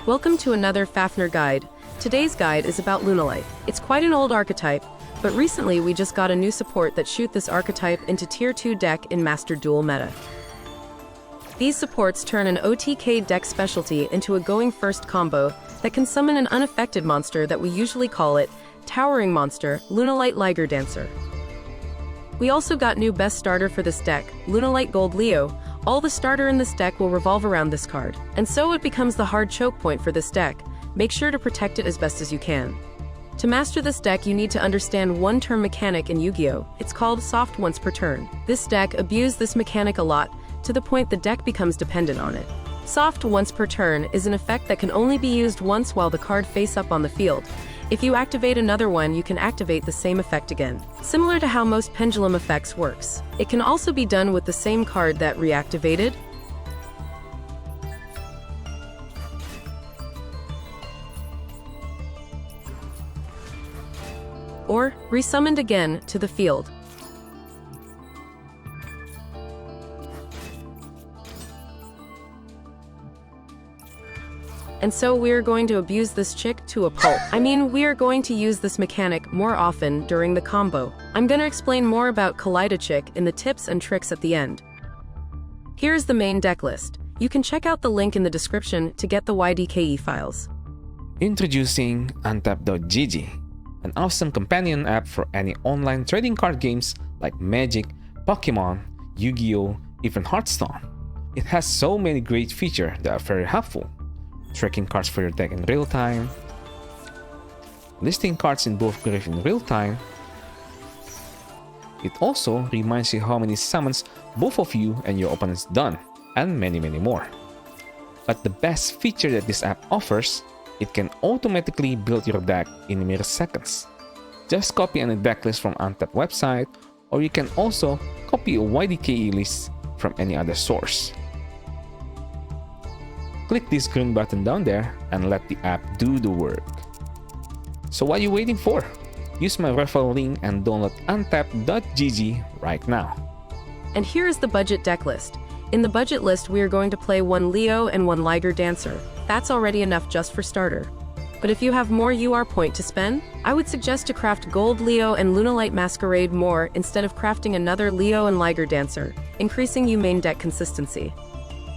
Welcome to another FafNir guide. Today's guide is about Lunalight. It's quite an old archetype, but recently we just got a new support that shoot this archetype into Tier 2 deck in Master Duel meta. These supports turn an OTK deck specialty into a going first combo that can summon an unaffected monster that we usually call it Towering Monster, Lunalight Liger Dancer. We also got new best starter for this deck, Lunalight Gold Leo. All the starter in this deck will revolve around this card, and so it becomes the hard choke point for this deck. Make sure to protect it as best as you can. To master this deck, you need to understand one term mechanic in Yu-Gi-Oh! It's called soft once per turn. This deck abuses this mechanic a lot, to the point the deck becomes dependent on it. Soft once per turn is an effect that can only be used once while the card face up on the field. If you activate another one, you can activate the same effect again. Similar to how most pendulum effects works. It can also be done with the same card that reactivated, or resummoned again to the field. And so we are going to abuse this chick to a pulp. We are going to use this mechanic more often during the combo. I'm gonna explain more about Kaleido Chick in the tips and tricks at the end. Here's the main deck list. You can check out the link in the description to get the YDKE files. Introducing Untap.gg, an awesome companion app for any online trading card games like Magic, Pokemon, Yu-Gi-Oh!, even Hearthstone. It has so many great features that are very helpful. Tracking cards for your deck in real time, listing cards in both grave in real time. It also reminds you how many summons both of you and your opponents done, and many more. But the best feature that this app offers, it can automatically build your deck in mere seconds. Just copy any deck list from Untap website, or you can also copy a YDKE list from any other source. Click this green button down there and let the app do the work. So what are you waiting for? Use my referral link and download untap.gg right now. And here is the budget deck list. In the budget list, we are going to play one Leo and one Liger Dancer. That's already enough just for starter. But if you have more UR point to spend, I would suggest to craft Gold Leo and Lunalight Masquerade more instead of crafting another Leo and Liger Dancer, increasing your main deck consistency.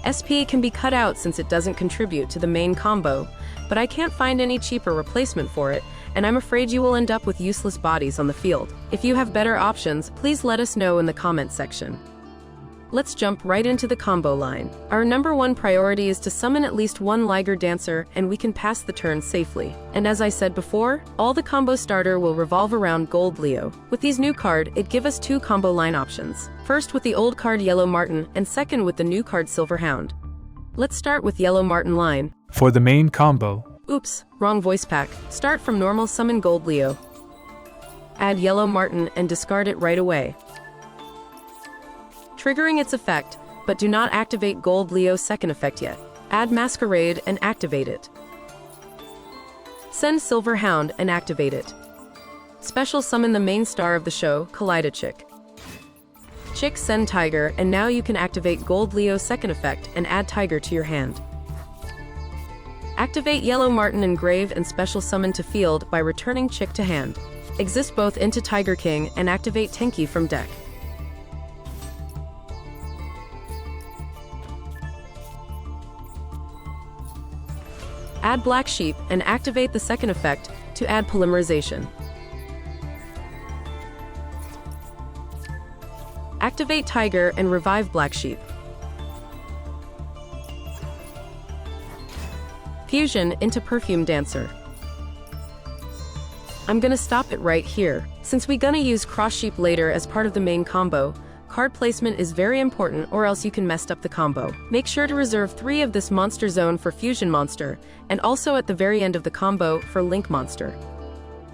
SP can be cut out since it doesn't contribute to the main combo, but I can't find any cheaper replacement for it, and I'm afraid you will end up with useless bodies on the field. If you have better options, please let us know in the comments section. Let's jump right into the combo line. Our #1 priority is to summon at least one Liger Dancer, and we can pass the turn safely. And as I said before, all the combo starter will revolve around Gold Leo. With these new card, it give us 2 combo line options. First with the old card Yellow Martin, and second with the new card Silver Hound. Let's start with Yellow Martin line. For the main combo. Oops, wrong voice pack. Start from normal, summon Gold Leo. Add Yellow Martin and discard it right away, triggering its effect, but do not activate Gold Leo's second effect yet. Add Masquerade and activate it. Send Silver Hound and activate it. Special summon the main star of the show, Kaleido Chick. Chick send Tiger, and now you can activate Gold Leo's second effect and add Tiger to your hand. Activate Yellow Martin in grave and special summon to field by returning Chick to hand. Exist both into Tiger King and activate Tenki from deck. Add Black Sheep and activate the second effect to add polymerization. Activate Tiger and revive Black Sheep. Fusion into Perfume Dancer. I'm gonna stop it right here. Since we gonna use Cross Sheep later as part of the main combo, card placement is very important or else you can mess up the combo. Make sure to reserve 3 of this monster zone for Fusion Monster, and also at the very end of the combo for Link Monster.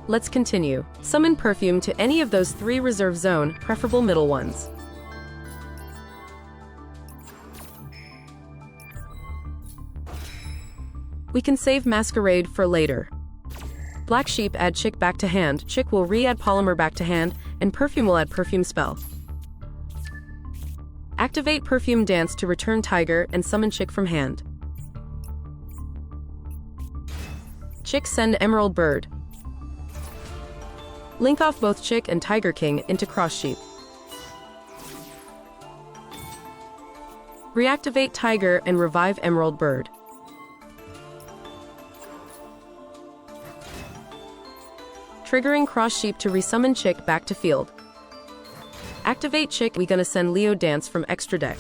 Let's continue. Summon Perfume to any of those 3 reserve zone, preferable middle ones. We can save Masquerade for later. Black Sheep add Chick back to hand, Chick will re-add Polymer back to hand, and Perfume will add Perfume spell. Activate Perfume Dance to return Tiger and summon Chick from hand. Chick send Emerald Bird. Link off both Chick and Tiger King into Cross Sheep. Reactivate Tiger and revive Emerald Bird. Triggering Cross Sheep to resummon Chick back to field. Activate Chick, we gonna send Leo Dance from extra deck.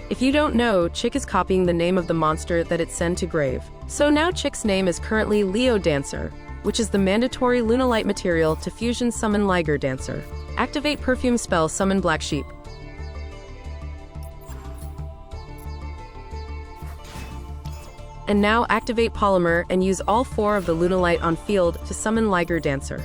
If you don't know, Chick is copying the name of the monster that it sent to grave. So now Chick's name is currently Leo Dancer, which is the mandatory Lunalight material to fusion summon Liger Dancer. Activate Perfume spell, summon Black Sheep. And now activate Polymer and use all 4 of the Lunalight on field to summon Liger Dancer.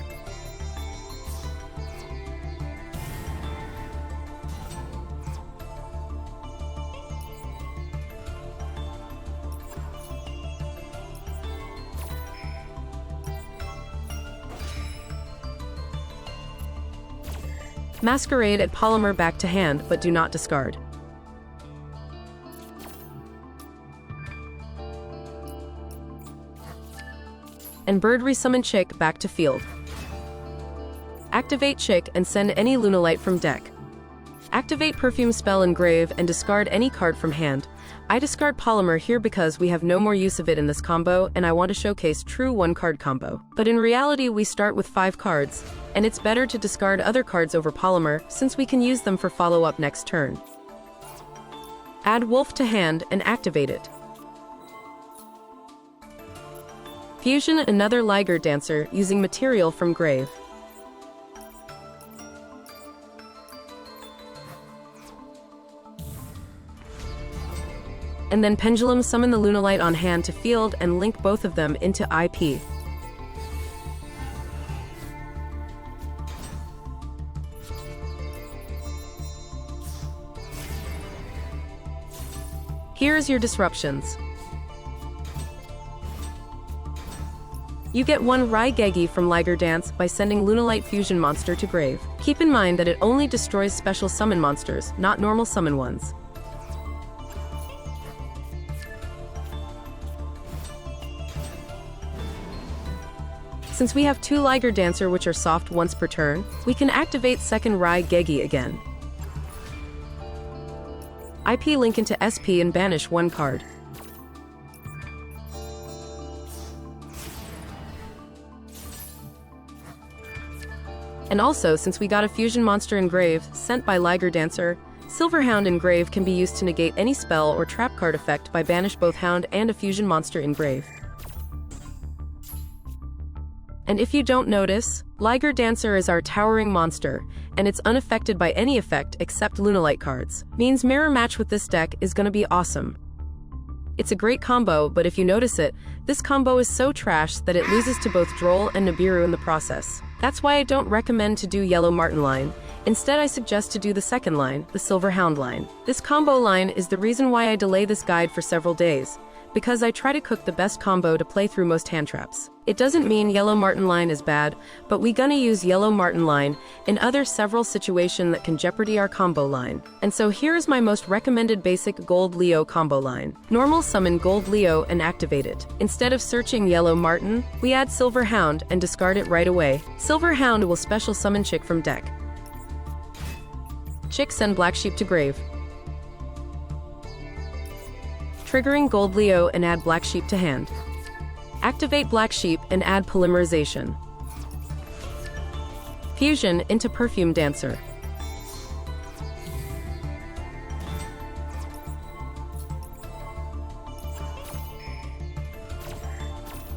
Masquerade at Polymer back to hand, but do not discard. And Bird resummon Chick back to field. Activate Chick and send any Lunalight from deck. Activate Perfume spell in grave and discard any card from hand. I discard Polymer here because we have no more use of it in this combo and I want to showcase true 1-card combo. But in reality we start with 5 cards, and it's better to discard other cards over Polymer since we can use them for follow-up next turn. Add Wolf to hand and activate it. Fusion another Liger Dancer using material from grave. And then Pendulum summon the Lunalight on hand to field and link both of them into IP. Here's your disruptions. You get 1 Raigegi from Liger Dance by sending Lunalight Fusion monster to grave. Keep in mind that it only destroys special summon monsters, not normal summon ones. Since we have 2 Liger Dancer which are soft once per turn, we can activate second Raigegi again. IP link into SP and banish 1 card. And also, since we got a fusion monster in grave sent by Liger Dancer, Silverhound in grave can be used to negate any spell or trap card effect by banish both Hound and a fusion monster in grave. And if you don't notice, Liger Dancer is our towering monster, and it's unaffected by any effect except Lunalight cards. Means mirror match with this deck is gonna be awesome. It's a great combo, but if you notice it, this combo is so trash that it loses to both Droll and Nibiru in the process. That's why I don't recommend to do Yellow Marten line. Instead, I suggest to do the second line, the Silver Hound line. This combo line is the reason why I delay this guide for several days, because I try to cook the best combo to play through most hand traps. It doesn't mean Yellow Marten line is bad, but we gonna use Yellow Marten line in other several situations that can jeopardy our combo line. And so here's my most recommended basic Gold Leo combo line. Normal summon Gold Leo and activate it. Instead of searching Yellow Marten, we add Silver Hound and discard it right away. Silver Hound will special summon Chick from deck. Chick send Black Sheep to grave. Triggering Gold Leo and add Black Sheep to hand. Activate Black Sheep and add Polymerization. Fusion into Perfume Dancer.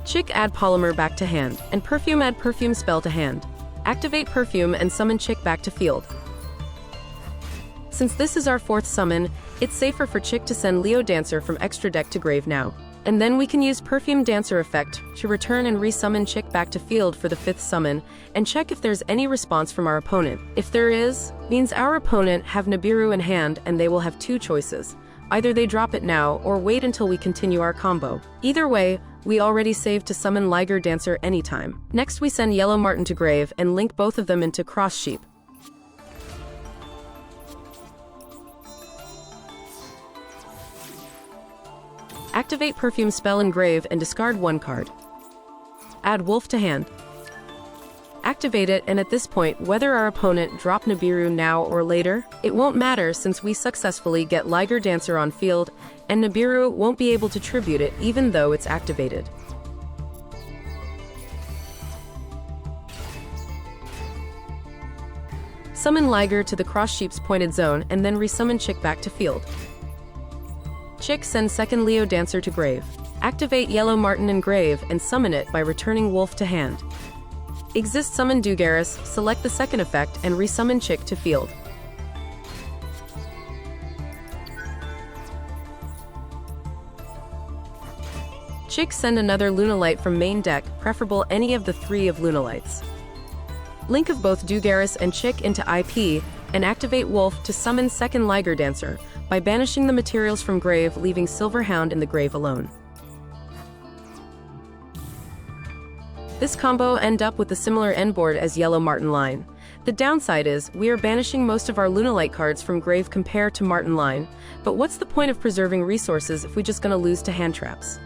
Chick add Polymer back to hand, and Perfume add Perfume spell to hand. Activate Perfume and summon Chick back to field. Since this is our 4th summon, it's safer for Chick to send Leo Dancer from extra deck to grave now. And then we can use Perfume Dancer effect to return and resummon Chick back to field for the 5th summon, and check if there's any response from our opponent. If there is, means our opponent have Nibiru in hand and they will have 2 choices. Either they drop it now or wait until we continue our combo. Either way, we already saved to summon Liger Dancer anytime. Next we send Yellow Marten to grave and link both of them into Cross Sheep. Activate Perfume spell in grave and discard 1 card. Add Wolf to hand. Activate it, and at this point, whether our opponent drop Nibiru now or later, it won't matter since we successfully get Liger Dancer on field, and Nibiru won't be able to tribute it even though it's activated. Summon Liger to the Cross Sheep's pointed zone and then resummon Chick back to field. Chick sends second Leo Dancer to grave. Activate Yellow Martin in grave and summon it by returning Wolf to hand. Exist summon Dugaris, select the second effect and resummon Chick to field. Chick send another Lunalight from main deck, preferable any of the 3 of Lunalights. Link of both Dugaris and Chick into IP, and activate Wolf to summon second Liger Dancer, by banishing the materials from grave, leaving Silver Hound in the grave alone. This combo end up with a similar end board as Yellow Martin line. The downside is, we are banishing most of our Lunalight cards from grave compared to Martin line, but what's the point of preserving resources if we're just gonna lose to hand traps?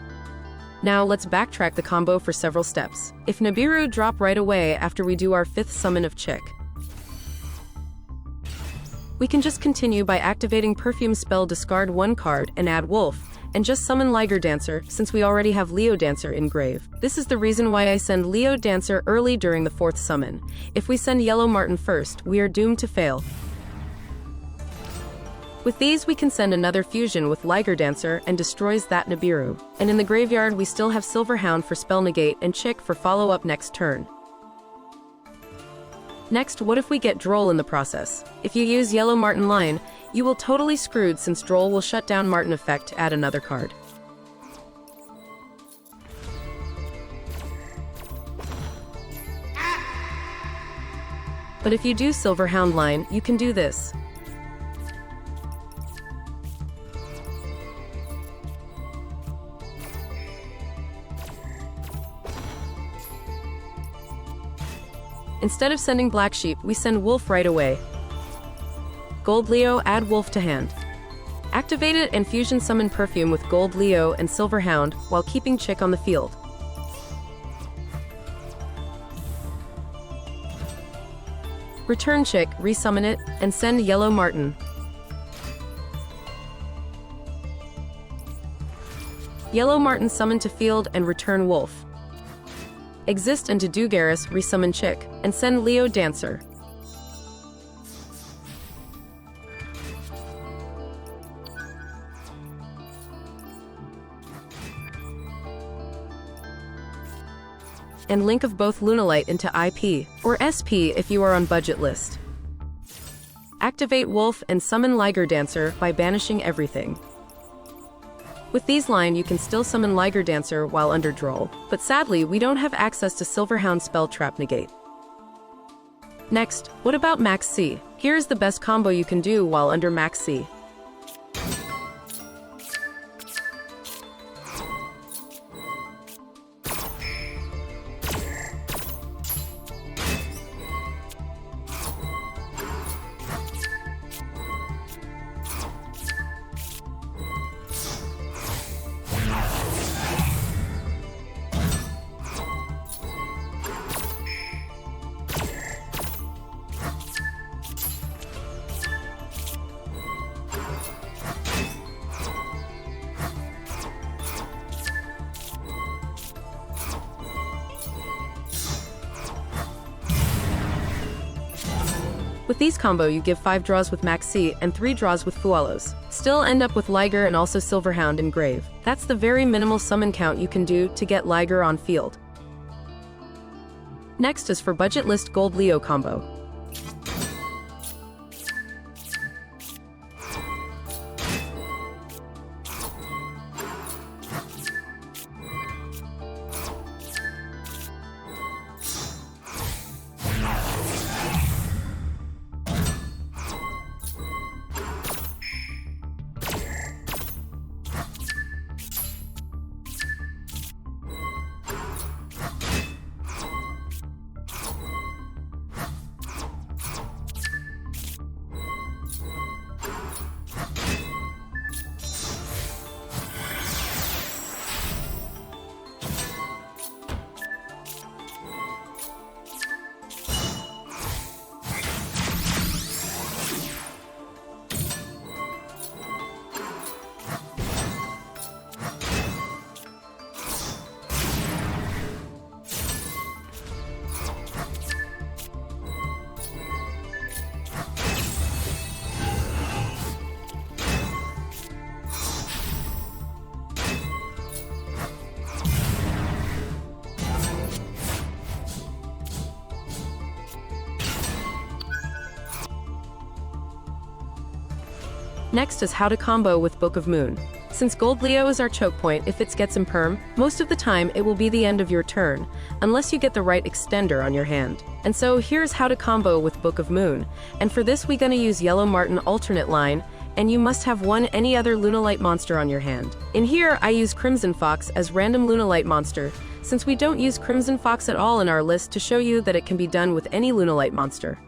Now let's backtrack the combo for several steps. If Nibiru drop right away after we do our 5th summon of Chick, we can just continue by activating Perfume spell, discard 1 card and add Wolf, and just summon Liger Dancer since we already have Leo Dancer in grave. This is the reason why I send Leo Dancer early during the 4th summon. If we send Yellow Martin first, we are doomed to fail. With these, we can send another fusion with Liger Dancer and destroys that Nibiru. And in the graveyard, we still have Silver Hound for spell negate and Chick for follow-up next turn. Next, what if we get Droll in the process? If you use Yellow Martin line, you will totally screwed since Droll will shut down Martin effect to add another card. But if you do Silver Hound line, you can do this. Instead of sending Black Sheep, we send Wolf right away. Gold Leo, add Wolf to hand. Activate it and fusion summon Perfume with Gold Leo and Silver Hound while keeping Chick on the field. Return Chick, resummon it, and send Yellow Martin. Yellow Martin summon to field and return Wolf. Exist into Dugaris, resummon Chick, and send Leo Dancer. And link of both Lunalight into IP, or SP if you are on budget list. Activate Wolf and summon Liger Dancer by banishing everything. With these line, you can still summon Liger Dancer while under Droll, but sadly, we don't have access to Silver Hound spell trap negate. Next, what about Maxx C? Here's the best combo you can do while under Maxx C. With these combo, you give 5 draws with Maxx C and 3 draws with Fualos. Still end up with Liger and also Silver Hound in grave. That's the very minimal summon count you can do to get Liger on field. Next is for budget list Gold Leo combo. Next is how to combo with Book of Moon. Since Gold Leo is our choke point if it gets imperm, most of the time it will be the end of your turn, unless you get the right extender on your hand. And so here's how to combo with Book of Moon. And for this we gonna use Yellow Martin alternate line, and you must have any other Lunalight monster on your hand. In here I use Crimson Fox as random Lunalight monster, since we don't use Crimson Fox at all in our list to show you that it can be done with any Lunalight monster.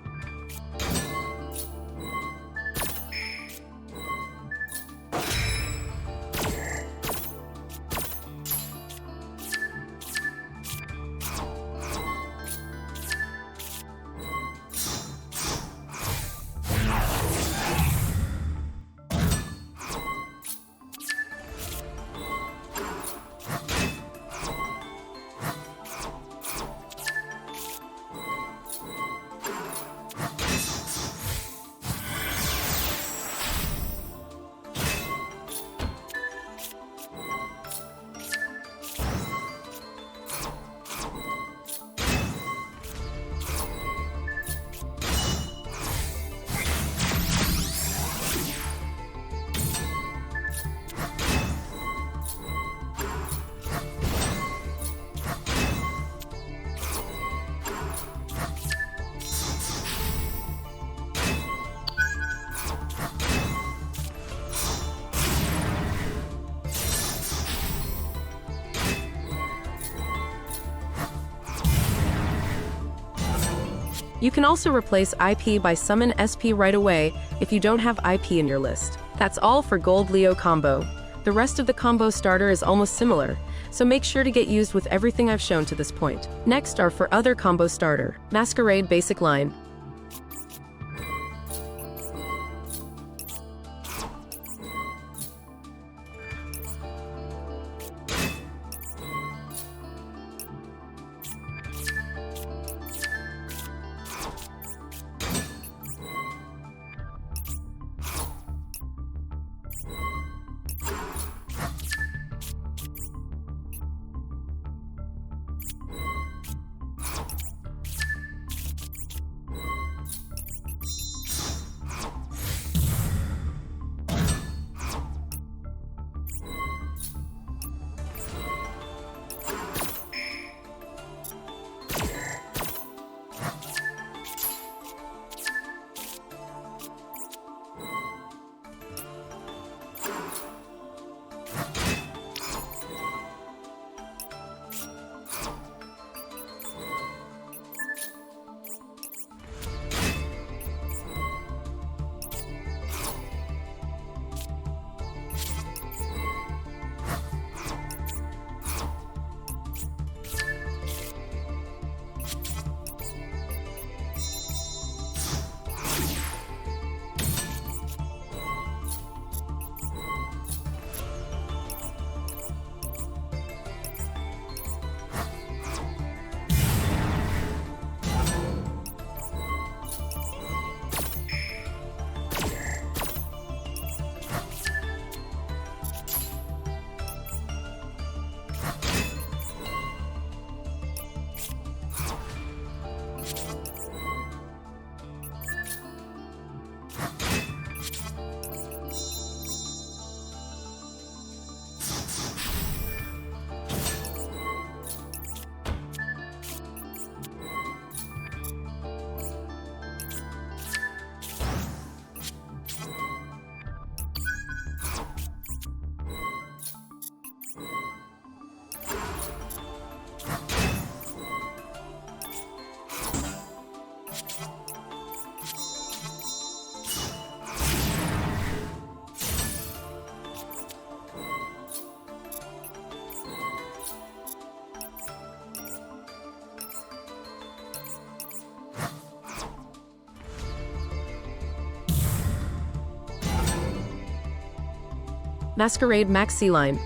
You can also replace IP by Summon SP right away if you don't have IP in your list. That's all for Gold Leo combo. The rest of the combo starter is almost similar, so make sure to get used with everything I've shown to this point. Next are for other combo starter, Masquerade Basic line. Masquerade Maxx C line.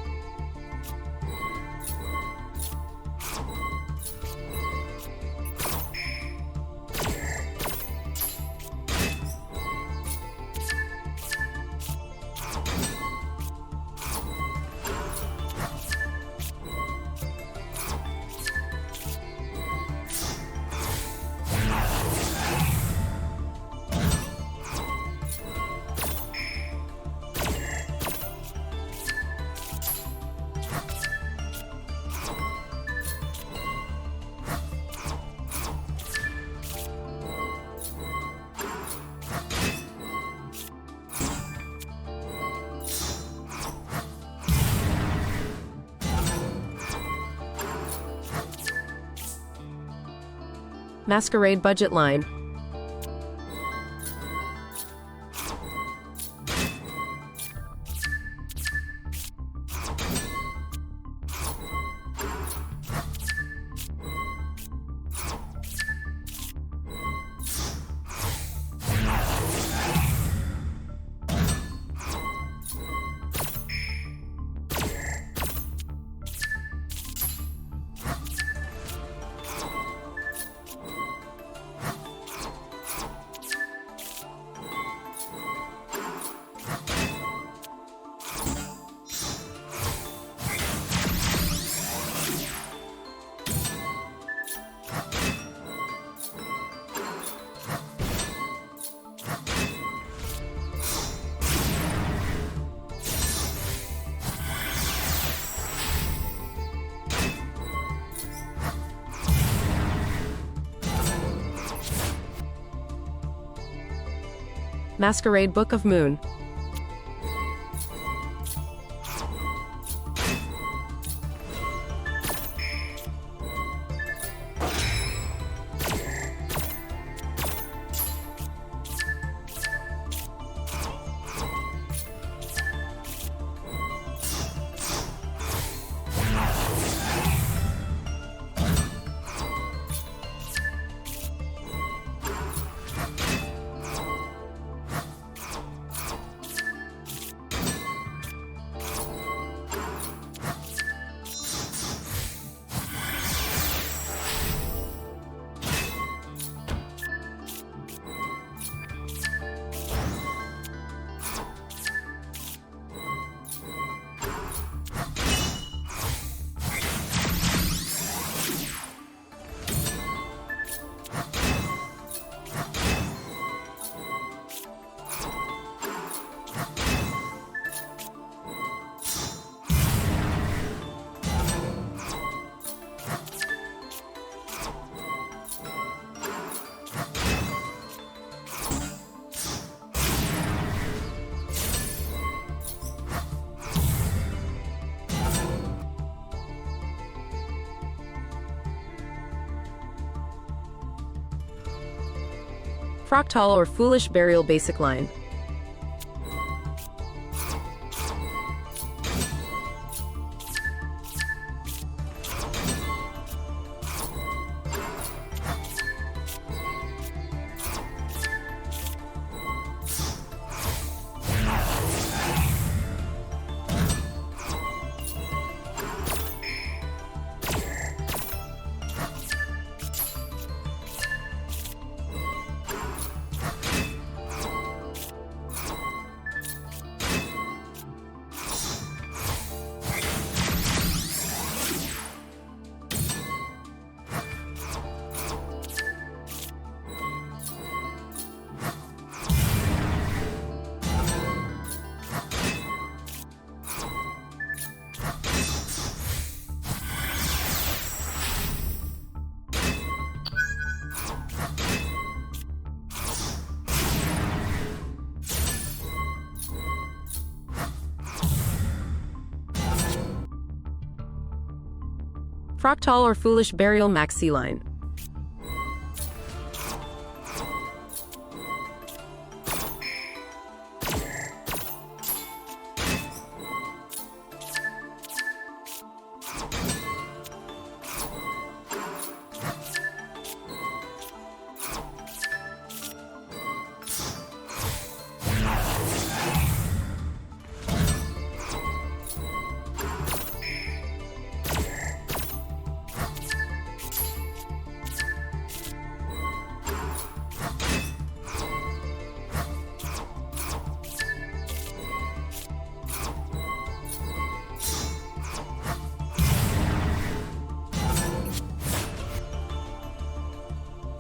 Masquerade Budget line. Masquerade Book of Moon. Fraktall or Foolish Burial Basic line. Fraktall or Foolish Burial Maxx C line.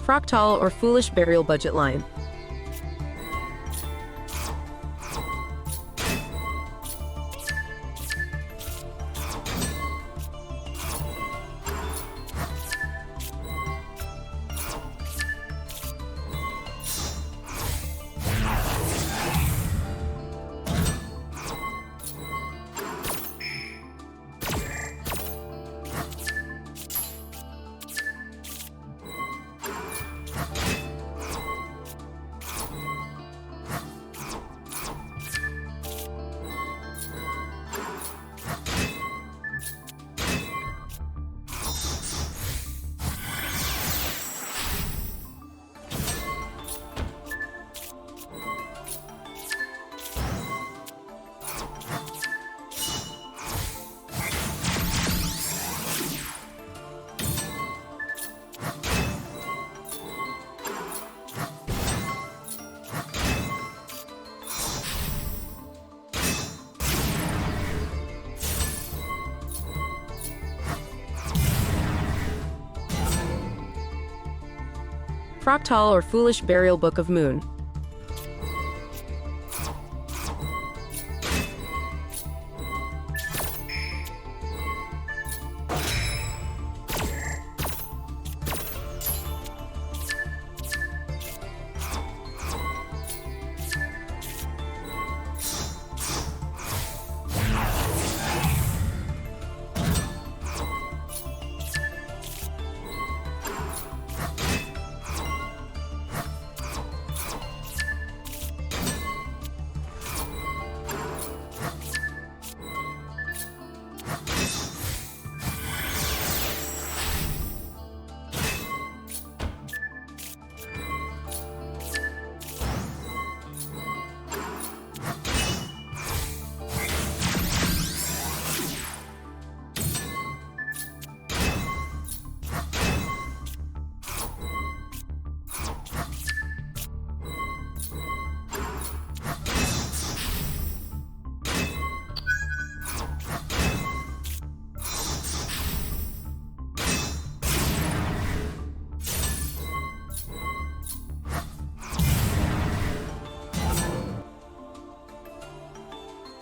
Fraktall or Foolish Burial Budget line. Fraktall or Foolish Burial Book of Moon.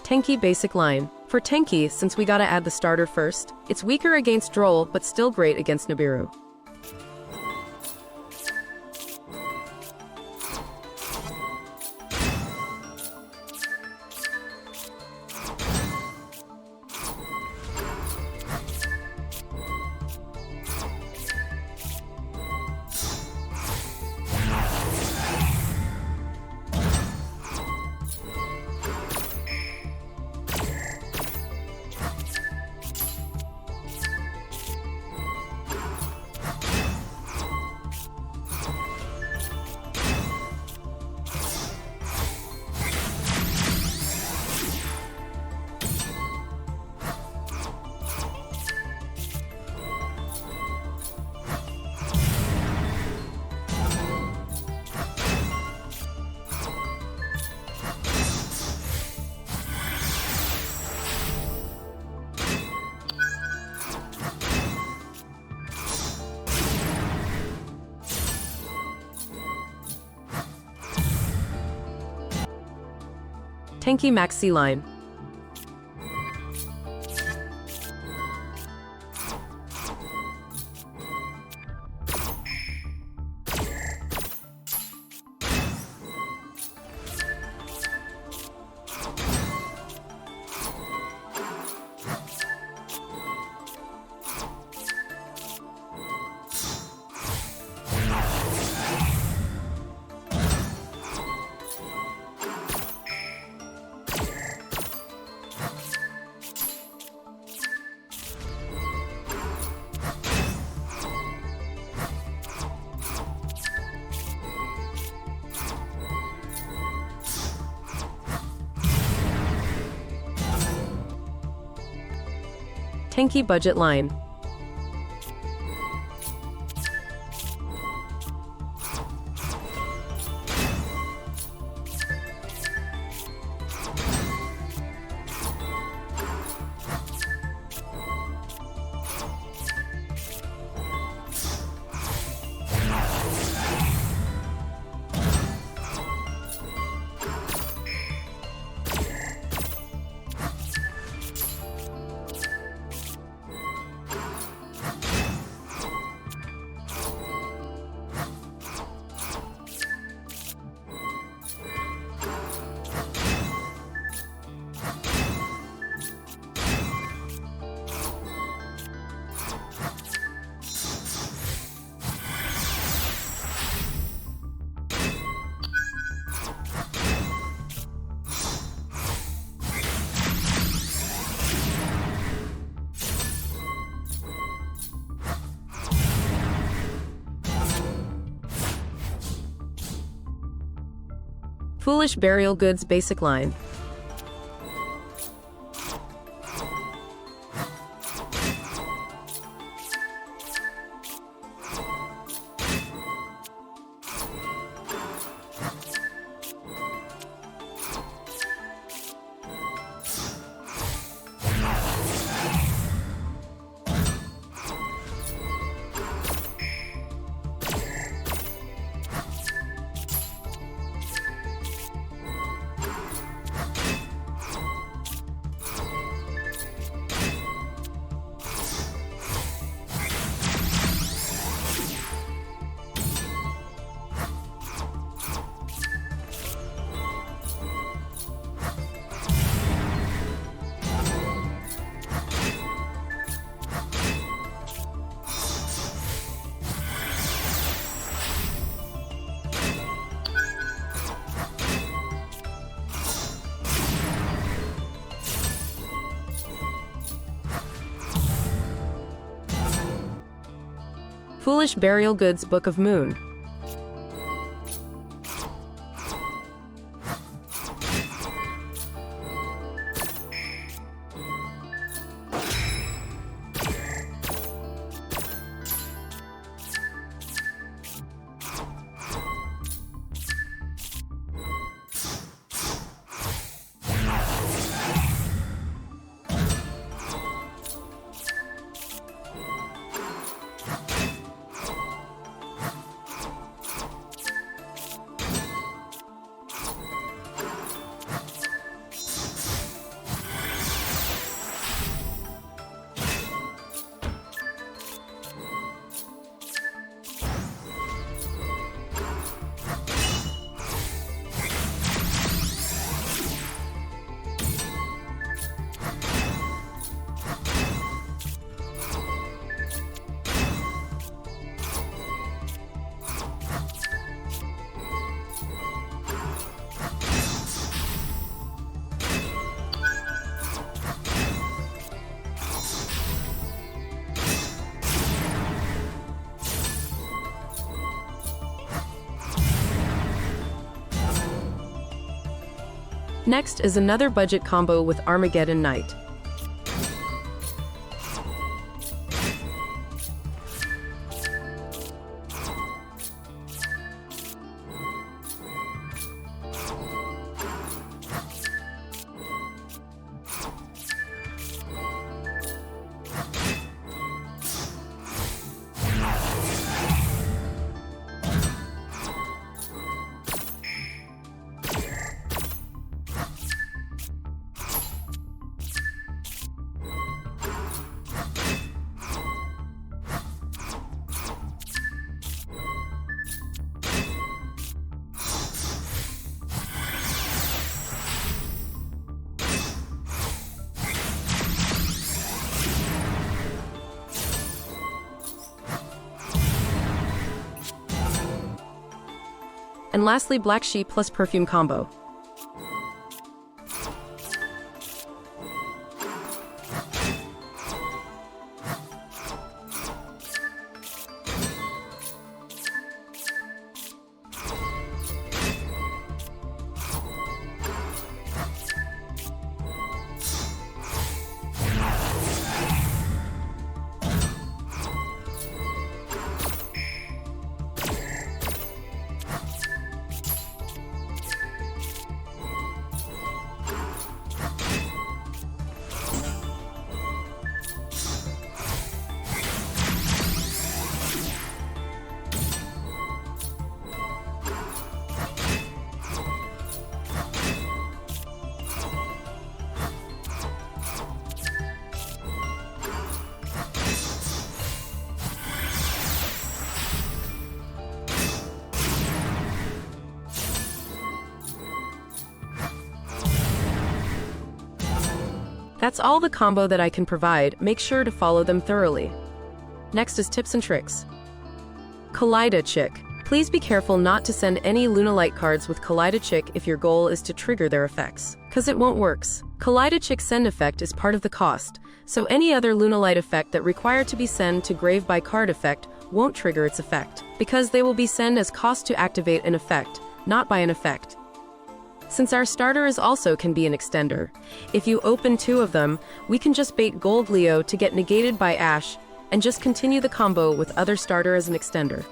Tenki Basic line. For Tenki, since we gotta add the starter first, it's weaker against Droll but still great against Nibiru. Tenki Maxx C line. Tenki Budget line. Foolish Burial Goods Basic line. Foolish Burial Goods Book of Moon. Next is another budget combo with Armageddon Night. And lastly, Black Sheep plus Perfume combo. That's all the combo that I can provide. Make sure to follow them thoroughly. Next is tips and tricks. Kaleido Chick. Please be careful not to send any Lunalight cards with Kaleido Chick if your goal is to trigger their effects, cause it won't works. Kaleido Chick send effect is part of the cost, so any other Lunalight effect that require to be sent to grave by card effect won't trigger its effect, because they will be sent as cost to activate an effect, not by an effect. Since our starter is also can be an extender, if you open 2 of them, we can just bait Gold Leo to get negated by Ash, and just continue the combo with other starter as an extender.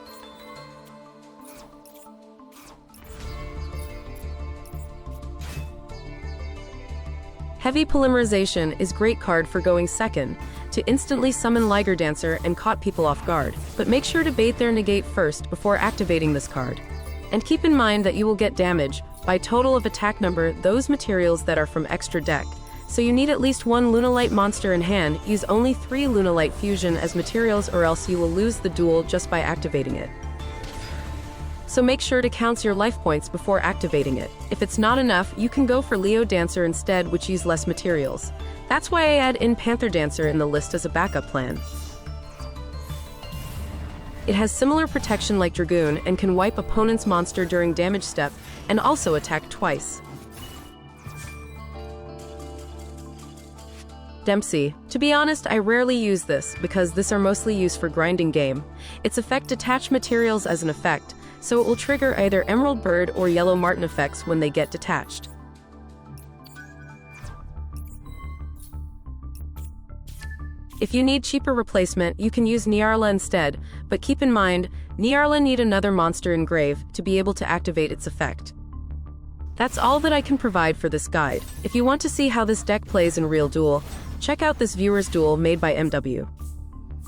Heavy Polymerization is great card for going second, to instantly summon Liger Dancer and caught people off guard, but make sure to bait their negate first before activating this card. And keep in mind that you will get damage by total of attack number those materials that are from extra deck, so you need at least 1 Lunalight monster in hand. Use only 3 Lunalight fusion as materials or else you will lose the duel just by activating it. So make sure to count your life points before activating it. If it's not enough, you can go for Leo Dancer instead, which use less materials. That's why I add in Panther Dancer in the list as a backup plan. It has similar protection like Dragoon and can wipe opponent's monster during damage step and also attack twice. Dempsey. To be honest, I rarely use this because these are mostly used for grinding game. Its effect detach materials as an effect, so it will trigger either Emerald Bird or Yellow Martin effects when they get detached. If you need cheaper replacement, you can use Nyarla instead, but keep in mind, Nyarla need another monster engrave to be able to activate its effect. That's all that I can provide for this guide. If you want to see how this deck plays in real Duel, check out this viewer's duel made by MW.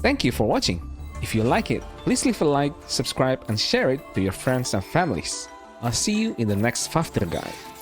Thank you for watching. If you like it, please leave a like, subscribe, and share it to your friends and families. I'll see you in the next FafNir guide.